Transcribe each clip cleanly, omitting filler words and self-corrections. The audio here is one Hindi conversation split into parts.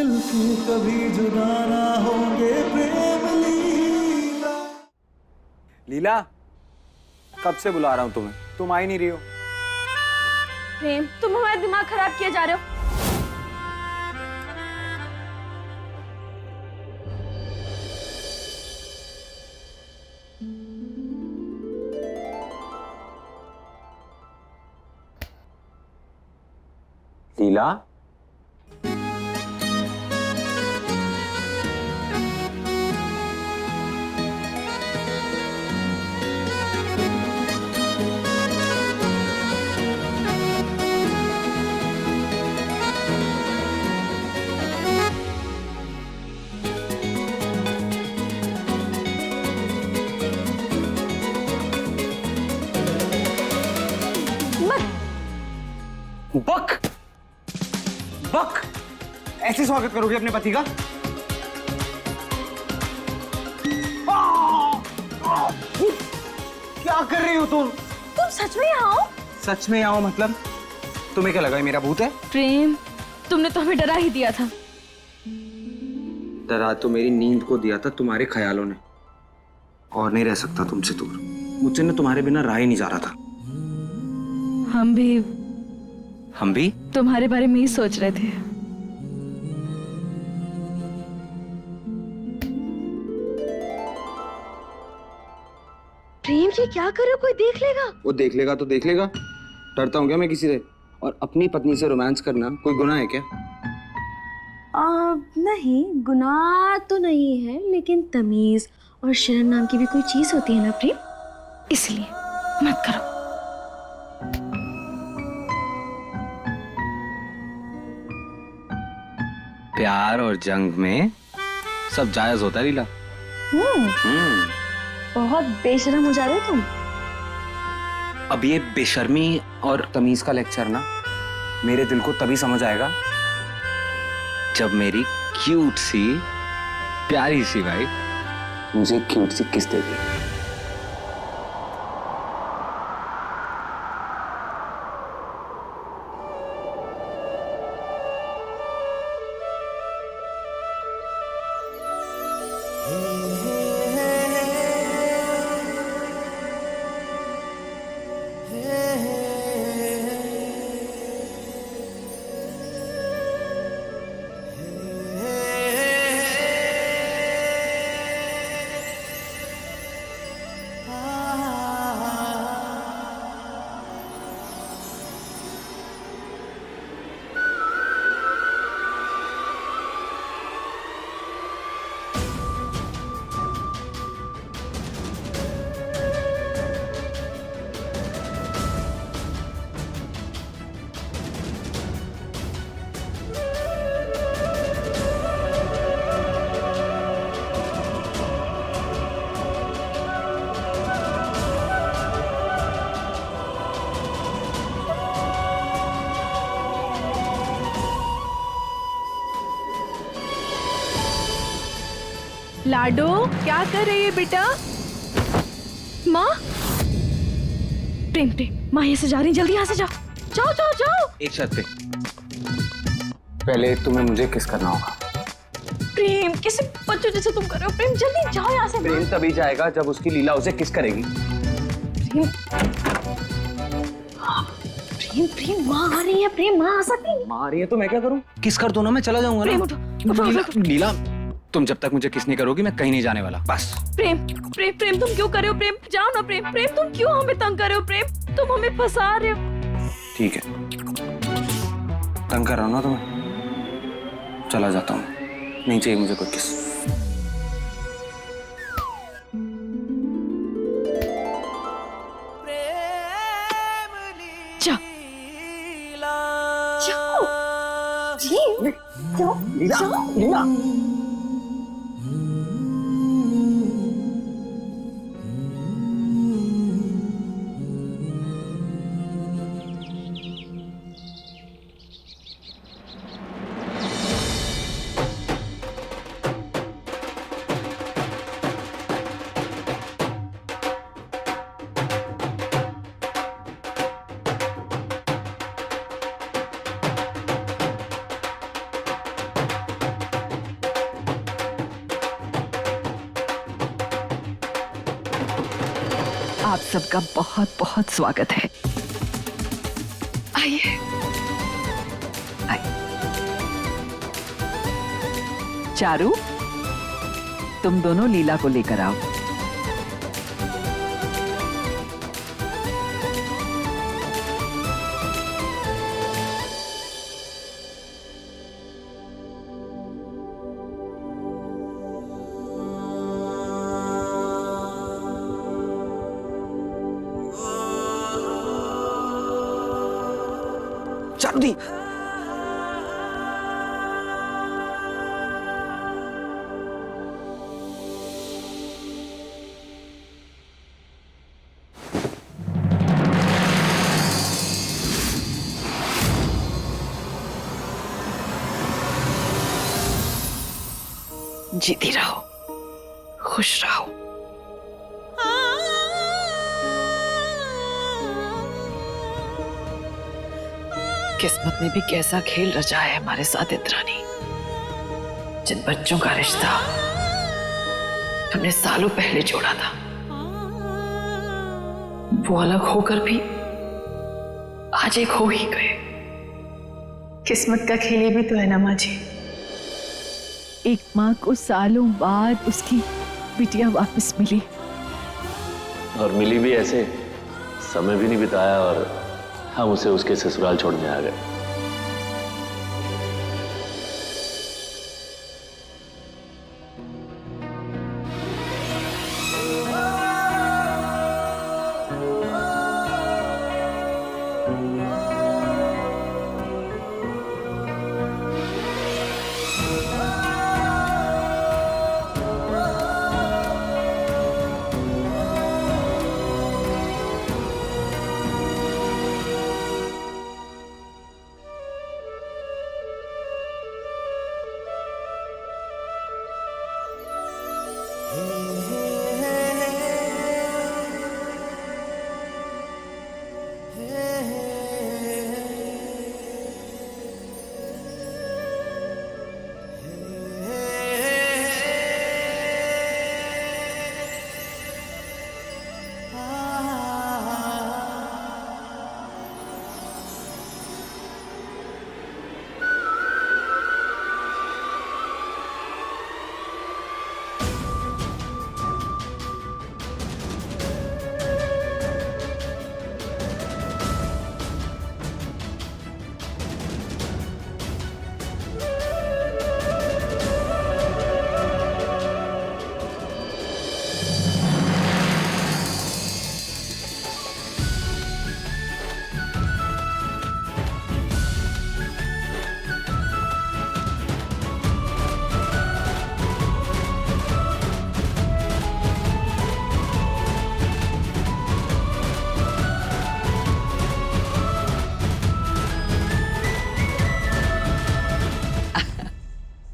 मिलके कभी जुदा ना होंगे प्रेम लीला। लीला, कब से बुला रहा हूं तुम्हें, तुम आ ही नहीं रही हो। प्रेम, तुम हमारा दिमाग खराब किए जा रहे हो। लीला, बक बक, ऐसे स्वागत करोगे अपने पति का? क्या कर रही हो तुम? तुम सच में यहाँ हो? सच में आओ मतलब? तुम्हें क्या लगा ये मेरा भूत है? प्रेम, तुमने तो हमें डरा ही दिया था। डरा तो मेरी नींद को दिया था तुम्हारे ख्यालों ने। और नहीं रह सकता तुमसे दूर। मुझसे ना तुम्हारे बिना रहा ही नहीं जा रहा था। हम भी तुम्हारे बारे में ही सोच रहे थे। प्रेम जी क्या कर रहे हो? कोई देख लेगा। वो देख लेगा तो देख लेगा। डरता हूँ क्या मैं किसी से? और अपनी पत्नी से रोमांस करना कोई गुनाह है क्या? नहीं, गुनाह तो नहीं है, लेकिन तमीज और शर्म नाम की भी कोई चीज होती है ना प्रेम, इसलिए मत करो। प्यार और जंग में सब जायज होता है लीला। बहुत बेशर्म हो जा रहे हो तुम। अब ये बेशर्मी और तमीज का लेक्चर ना मेरे दिल को तभी समझ आएगा जब मेरी क्यूट सी प्यारी सी वाइफ मुझे क्यूट सी किस देगी। लाडो, क्या कर रही है बेटा? माँ, प्रेम माँ यहाँ से जा रही, जल्दी यहाँ से जाओ। जाओ जाओ जाओ। एक शर्त पे, पहले तुम्हें मुझे किस करना होगा। प्रेम, किसी बच्चों जैसे तुम कर रहे हो। प्रेम जल्दी जाओ यहाँ से। प्रेम तभी जाएगा जब उसकी लीला उसे किस करेगी। प्रेम माँ आ रही है। प्रेम माँ आ सकती है। माँ आ रही है तो मैं क्या करूँ? किस कर दो ना, मैं चला जाऊंगा ना। प्रेम उठो। लीला, तुम जब तक मुझे किस नहीं करोगी मैं कहीं नहीं जाने वाला, बस। प्रेम तुम क्यों कर रहे हो? प्रेम जाओ ना। प्रेम तुम क्यों हमें तंग कर रहे हो? प्रेम तुम हमें फंसा रहे हो। ठीक है, तंग कर रहा हूँ ना तुम्हें, चला जाता हूँ। नहीं चाहिए मुझे कोई किस। लीला, लीला। आप सबका बहुत बहुत स्वागत है। आइए आइए। चारू, तुम दोनों लीला को लेकर आओ। चारू दी, जीती रहो, खुश रहो। किस्मत ने भी कैसा खेल रचा है हमारे साथ इंद्राणी। जिन बच्चों का रिश्ता हमने सालों पहले जोड़ा था, वो अलग होकर भी आज एक हो ही गए। किस्मत का खेल ये भी तो है ना माँ जी। एक माँ को सालों बाद उसकी बिटिया वापस मिली, और मिली भी ऐसे, समय भी नहीं बिताया और हम उसे उसके ससुराल छोड़ने आ गए।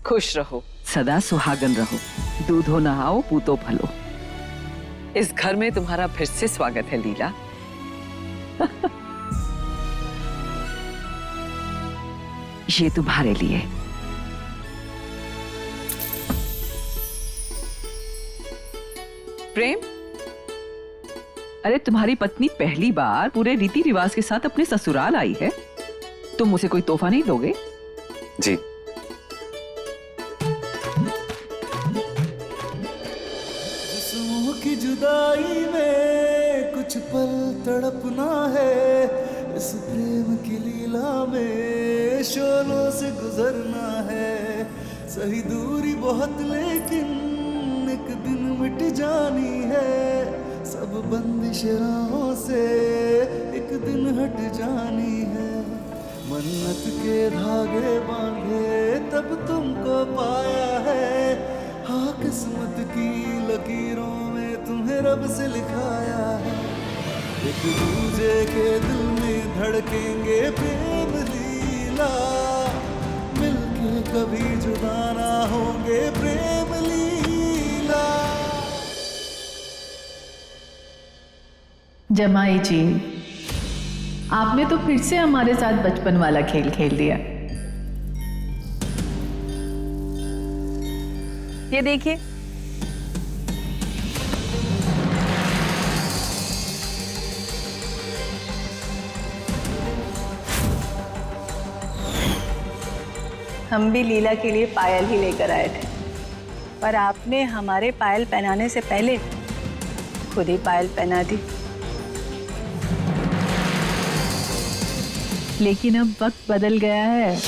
खुश रहो, सदा सुहागन रहो, दूधो नहाओ पूतो फलो। इस घर में तुम्हारा फिर से स्वागत है लीला। ये तुम्हारे लिए। प्रेम, अरे तुम्हारी पत्नी पहली बार पूरे रीति रिवाज के साथ अपने ससुराल आई है, तुम उसे कोई तोहफा नहीं दोगे? जी। जिस्मों की जुदाई में कुछ पल तड़पना है, इस प्रेम की लीला में शोलों से गुजरना है। सही दूरी बहुत लेकिन एक दिन मिट जानी है, सब बंदिश राहों से एक दिन हट जानी है। मन्नत के धागे बांधे तब तुमको पाया है, हाँ किस्मत की लकीरों में तुम्हें रब से लिखाया है। एक दूजे के दिल में धड़केंगे प्रेम लीला, मिलके कभी जुदा ना होंगे प्रेम लीला। जमाई जी, आपने तो फिर से हमारे साथ बचपन वाला खेल खेल दिया। ये देखिए, हम भी लीला के लिए पायल ही लेकर आए थे, पर आपने हमारे पायल पहनाने से पहले खुद ही पायल पहना दी। लेकिन अब वक्त बदल गया है,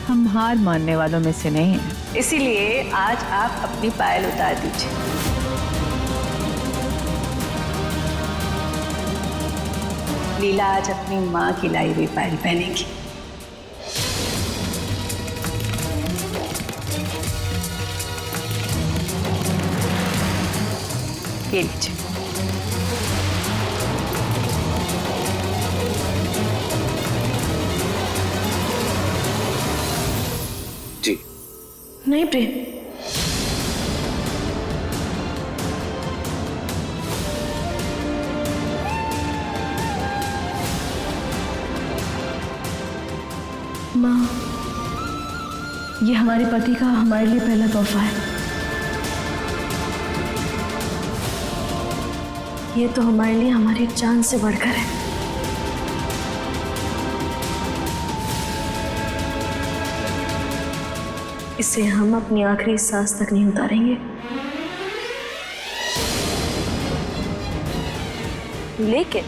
हम हार मानने वालों में से नहीं हैं। इसीलिए आज आप अपनी पायल उतार दीजिए। लीला आज अपनी माँ की लाई हुई पायल पहनेगी। ये लीजिए। जी नहीं प्रेम, माँ, ये हमारे पति का हमारे लिए पहला तोहफा है। ये तो हमारे लिए हमारी जान से बढ़कर है। इसे हम अपनी आखिरी सांस तक नहीं उतारेंगे। लेकिन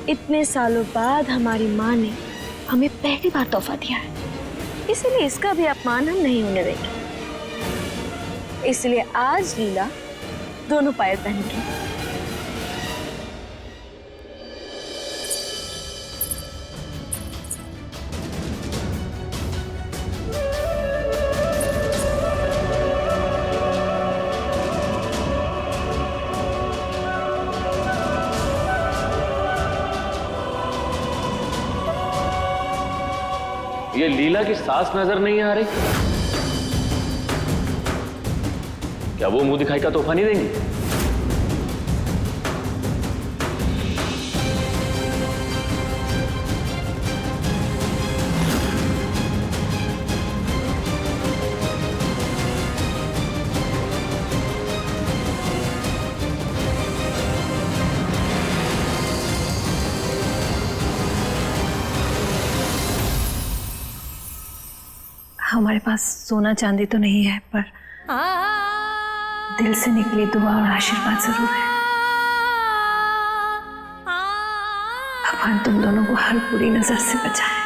इतने सालों बाद हमारी माँ ने हमें पहली बार तोहफा दिया है, इसलिए इसका भी अपमान हम नहीं होने देंगे। इसलिए आज लीला दोनों पायल पहनेगी। ये लीला की सास नजर नहीं आ रही। क्या वो मुंह दिखाई का तोहफा नहीं देंगी? हमारे पास सोना चांदी तो नहीं है, पर दिल से निकली दुआ और आशीर्वाद जरूर है। भगवान तुम दोनों को हर बुरी नजर से बचाए।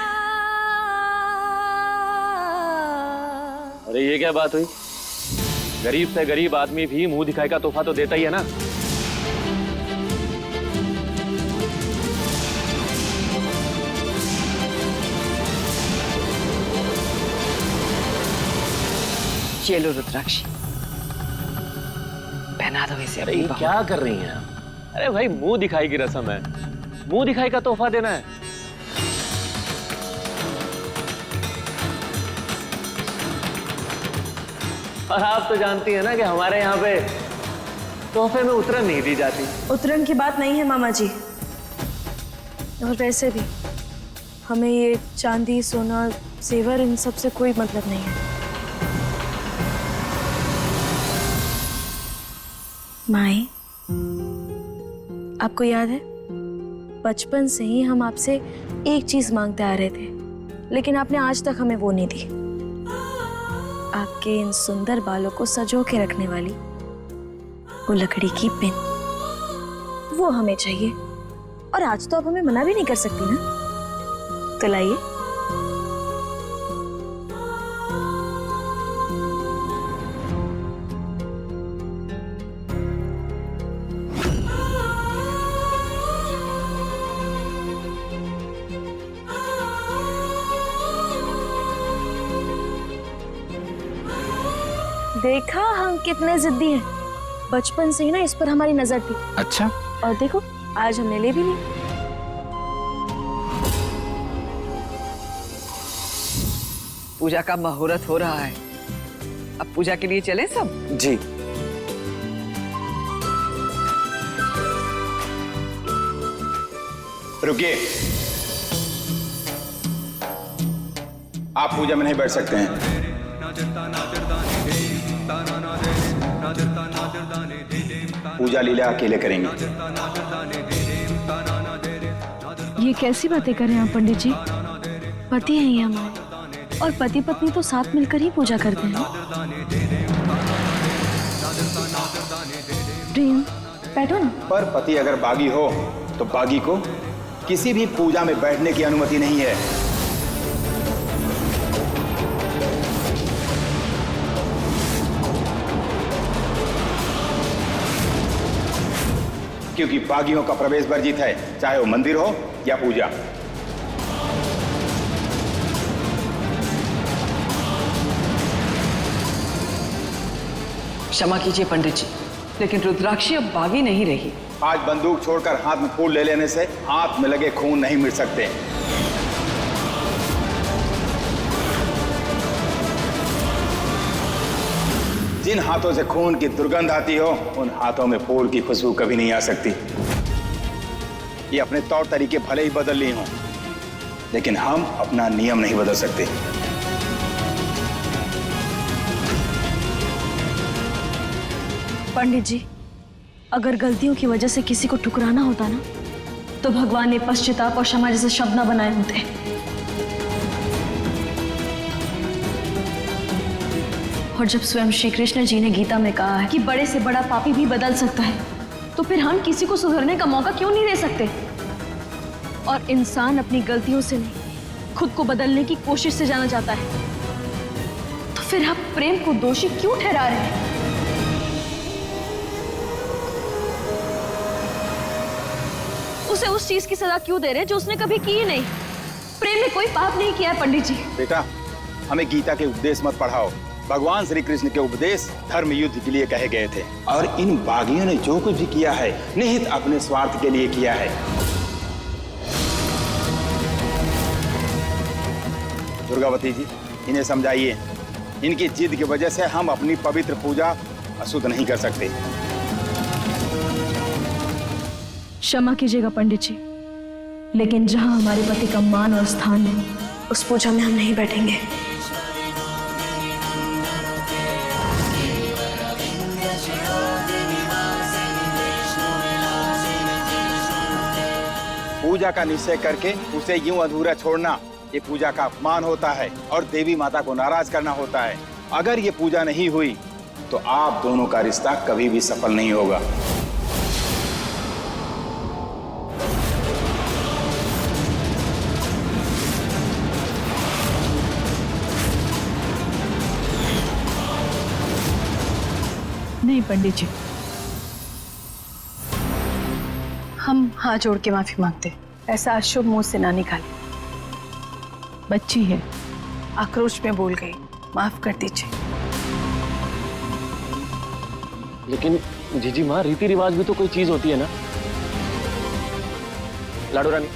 अरे ये क्या बात हुई? गरीब से गरीब आदमी भी मुंह दिखाई का तोहफा तो देता ही है ना। ये लो रुद्राक्षी, पहना दो इसे। अरे ये क्या कर रही हैं आप? अरे भाई मुंह दिखाई की रस्म है, मुंह दिखाई का तोहफा देना है। और आप तो जानती हैं ना कि हमारे यहाँ पे तोहफे में उतरन नहीं दी जाती। उतरन की बात नहीं है मामा जी, और वैसे भी हमें ये चांदी सोना जेवर इन सब से कोई मतलब नहीं है। माई, आपको याद है बचपन से ही हम आपसे एक चीज मांगते आ रहे थे, लेकिन आपने आज तक हमें वो नहीं दी। आपके इन सुंदर बालों को सजो के रखने वाली वो लकड़ी की पिन, वो हमें चाहिए। और आज तो आप हमें मना भी नहीं कर सकती ना, तो लाइए। देखा हम कितने जिद्दी हैं। बचपन से ही ना इस पर हमारी नजर थी। अच्छा, और देखो आज हमने ले भी ली। पूजा का मुहूर्त हो रहा है, अब पूजा के लिए चले सब। जी। रुकिए, आप पूजा में नहीं बैठ सकते हैं। पूजा लीला अकेले करेंगे। ये कैसी बातें कर रहे हैं आप पंडित जी? पति हैं ये हमारे, और पति पत्नी तो साथ मिलकर ही पूजा करते हैं। प्रेम, बैठो ना। पर पति अगर बागी हो तो बागी को किसी भी पूजा में बैठने की अनुमति नहीं है। क्योंकि बागियों का प्रवेश वर्जित है, चाहे वो मंदिर हो या पूजा। क्षमा कीजिए पंडित जी, लेकिन रुद्राक्षी अब बागी नहीं रही। आज बंदूक छोड़कर हाथ में फूल ले लेने से हाथ में लगे खून नहीं मिट सकते। जिन हाथों से खून की दुर्गंध आती हो, उन हाथों में फूल की खुशबू कभी नहीं आ सकती। ये अपने तौर तरीके भले ही बदल लिए हों, लेकिन हम अपना नियम नहीं बदल सकते। पंडित जी, अगर गलतियों की वजह से किसी को ठुकराना होता ना, तो भगवान ने पश्चाताप और क्षमा जैसे शब्द ना बनाए होते। और जब स्वयं श्री कृष्ण जी ने गीता में कहा है कि बड़े से बड़ा पापी भी बदल सकता है, तो फिर हम किसी को सुधरने का मौका क्यों नहीं दे सकते? और इंसान अपनी गलतियों से नहीं, खुद को बदलने की कोशिश से जाना जाता है। तो फिर आप प्रेम को दोषी क्यों ठहरा रहे हैं? उसे उस चीज की सजा क्यों दे रहे हैं जो उसने कभी की ही नहीं? प्रेम ने कोई पाप नहीं किया है पंडित जी। बेटा, हमें गीता के उपदेश मत पढ़ाओ। भगवान श्री कृष्ण के उपदेश धर्म युद्ध के लिए कहे गए थे, और इन बागियों ने जो कुछ भी किया है निहित अपने स्वार्थ के लिए किया है। दुर्गावती जी, इन्हें समझाइए। इनकी जिद की वजह से हम अपनी पवित्र पूजा अशुद्ध नहीं कर सकते। क्षमा कीजिएगा पंडित जी, लेकिन जहां हमारे पति का मान और स्थान है, उस पूजा में हम नहीं बैठेंगे। पूजा का निश्चय करके उसे यूं अधूरा छोड़ना, ये पूजा का अपमान होता है और देवी माता को नाराज करना होता है। अगर ये पूजा नहीं हुई तो आप दोनों का रिश्ता कभी भी सफल नहीं होगा। नहीं पंडित जी, हम हाथ जोड़ के माफी मांगते हैं। ऐसा अशुभ मुंह से ना निकाले। बच्ची है, आक्रोश में बोल गई, माफ कर दीजिए। लेकिन जीजी माँ, रीति रिवाज भी तो कोई चीज होती है ना। लाडो रानी,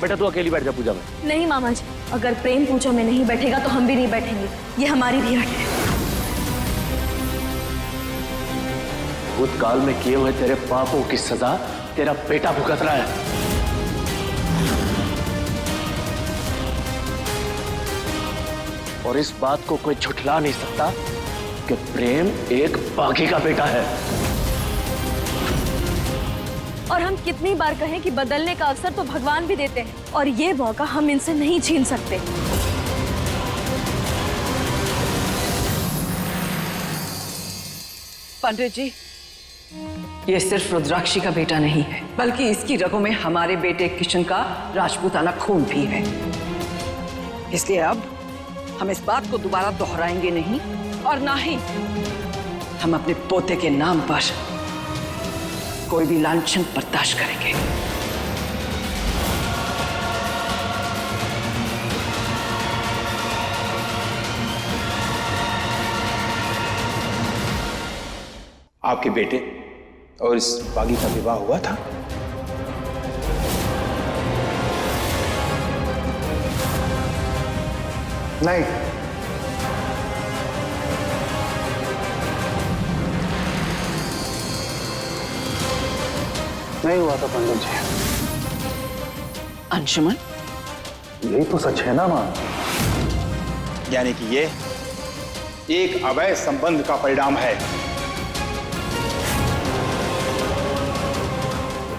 बेटा तू अकेली बैठ जा पूजा में। नहीं मामा जी, अगर प्रेम पूजा में नहीं बैठेगा तो हम भी नहीं बैठेंगे। ये हमारी भी हट है। भूतकाल में किए हुए तेरे पापों की सजा तेरा बेटा भुगत रहा है। और इस बात को कोई झुठला नहीं सकता कि प्रेम एक बागी का बेटा है। और हम कितनी बार कहें कि बदलने का अवसर तो भगवान भी देते हैं, और ये मौका हम इनसे नहीं छीन सकते। पंडित जी, ये सिर्फ रुद्राक्षी का बेटा नहीं है, बल्कि इसकी रगों में हमारे बेटे किशन का राजपूताना खून भी है। इसलिए अब हम इस बात को दोबारा दोहराएंगे नहीं, और ना ही हम अपने पोते के नाम पर कोई भी लांछन बर्दाश्त करेंगे। आपके बेटे और इस बागी का विवाह हुआ था? नहीं, नहीं हुआ था पंडित जी। अंशुमन, यही तो सच है ना मां? यानी कि ये एक अवैध संबंध का परिणाम है।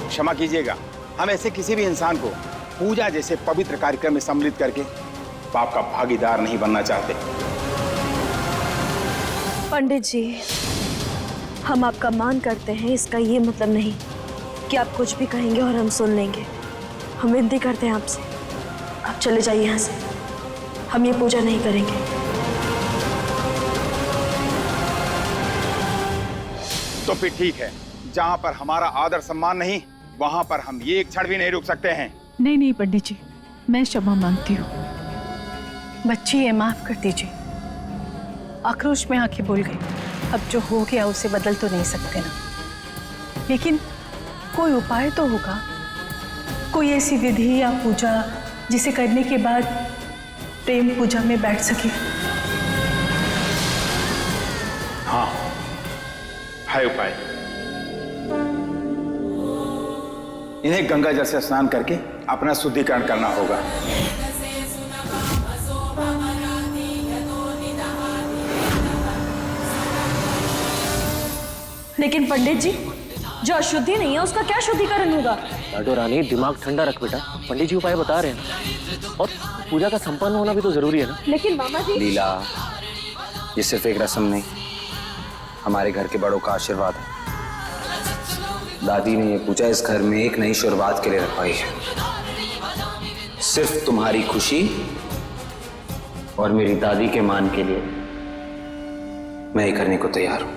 क्षमा कीजिएगा, हम ऐसे किसी भी इंसान को पूजा जैसे पवित्र कार्यक्रम में सम्मिलित करके पाप का भागीदार नहीं बनना चाहते। पंडित जी, हम आपका मान करते हैं, इसका ये मतलब नहीं कि आप कुछ भी कहेंगे और हम सुन लेंगे। हम विनती करते हैं आपसे, आप चले जाइए यहाँ से, हम ये पूजा नहीं करेंगे। तो फिर ठीक है, जहां पर हमारा आदर सम्मान नहीं, वहां पर हम ये एक क्षण भी नहीं रुक सकते हैं। नहीं नहीं पंडित जी, मैं क्षमा मांगती हूँ। बच्ची, ये माफ कर दीजिए। आक्रोश में आंखें भूल गई। अब जो हो गया उसे बदल तो नहीं सकते ना, लेकिन कोई उपाय तो होगा, कोई ऐसी विधि या पूजा जिसे करने के बाद प्रेम पूजा में बैठ सके। हाँ, है उपाय। इन्हें गंगा जल से स्नान करके अपना शुद्धिकरण करना होगा। लेकिन पंडित जी, जो अशुद्धि नहीं है उसका क्या शुद्धिकरण होगा? लाडो रानी, दिमाग ठंडा रख बेटा, पंडित जी उपाय बता रहे हैं और पूजा का संपन्न होना भी तो जरूरी है ना। लेकिन मामा जी। लीला, ये सिर्फ एक रस्म नहीं, हमारे घर के बड़ों का आशीर्वाद है। दादी ने ये पूजा इस घर में एक नई शुरुआत के लिए रखवाई है। सिर्फ तुम्हारी खुशी और मेरी दादी के मान के लिए मैं ये करने को तैयार हूं।